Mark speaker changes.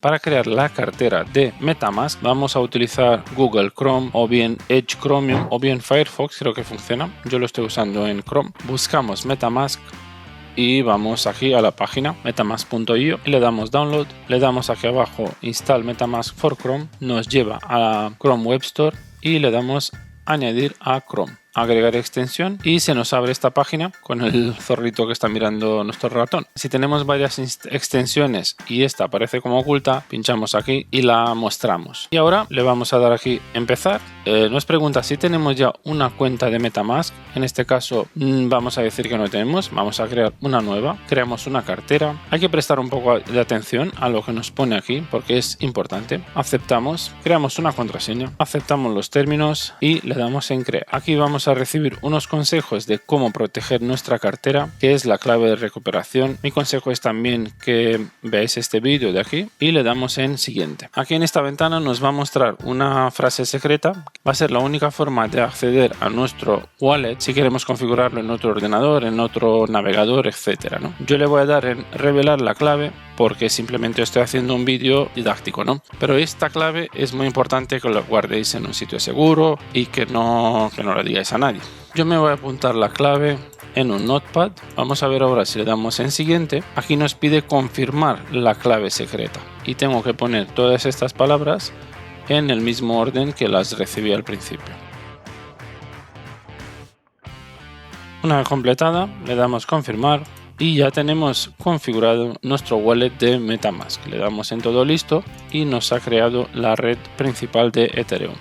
Speaker 1: Para crear la cartera de MetaMask vamos a utilizar Google Chrome o bien Edge Chromium o bien Firefox, creo que funciona. Yo lo estoy usando en Chrome. Buscamos MetaMask y vamos aquí a la página metamask.io y le damos download, le damos aquí abajo install MetaMask for Chrome, nos lleva a Chrome Web Store y le damos añadir a Chrome, agregar extensión y se nos abre esta página con el zorrito que está mirando nuestro ratón. Si tenemos varias extensiones y esta aparece como oculta, pinchamos aquí y la mostramos. Y ahora le vamos a dar aquí empezar. Nos pregunta si tenemos ya una cuenta de MetaMask. En este caso vamos a decir que no tenemos, vamos a crear una nueva, creamos una cartera. Hay que prestar un poco de atención a lo que nos pone aquí porque es importante. Aceptamos, creamos una contraseña, aceptamos los términos y le damos en crear. Aquí vamos a recibir unos consejos de cómo proteger nuestra cartera, que es la clave de recuperación. Mi consejo es también que veáis este vídeo de aquí y le damos en siguiente. Aquí en esta ventana nos va a mostrar una frase secreta. Va a ser la única forma de acceder a nuestro wallet si queremos configurarlo en otro ordenador, en otro navegador, etcétera, ¿no? Yo le voy a dar en revelar la clave porque simplemente estoy haciendo un vídeo didáctico, ¿no? Pero esta clave es muy importante que lo guardéis en un sitio seguro y que no la digáis a nadie. Yo me voy a apuntar la clave en un notepad. Vamos a ver ahora si le damos en siguiente. Aquí nos pide confirmar la clave secreta y tengo que poner todas estas palabras en el mismo orden que las recibí al principio. Una vez completada, le damos confirmar y ya tenemos configurado nuestro wallet de MetaMask. Le damos en todo listo y nos ha creado la red principal de Ethereum.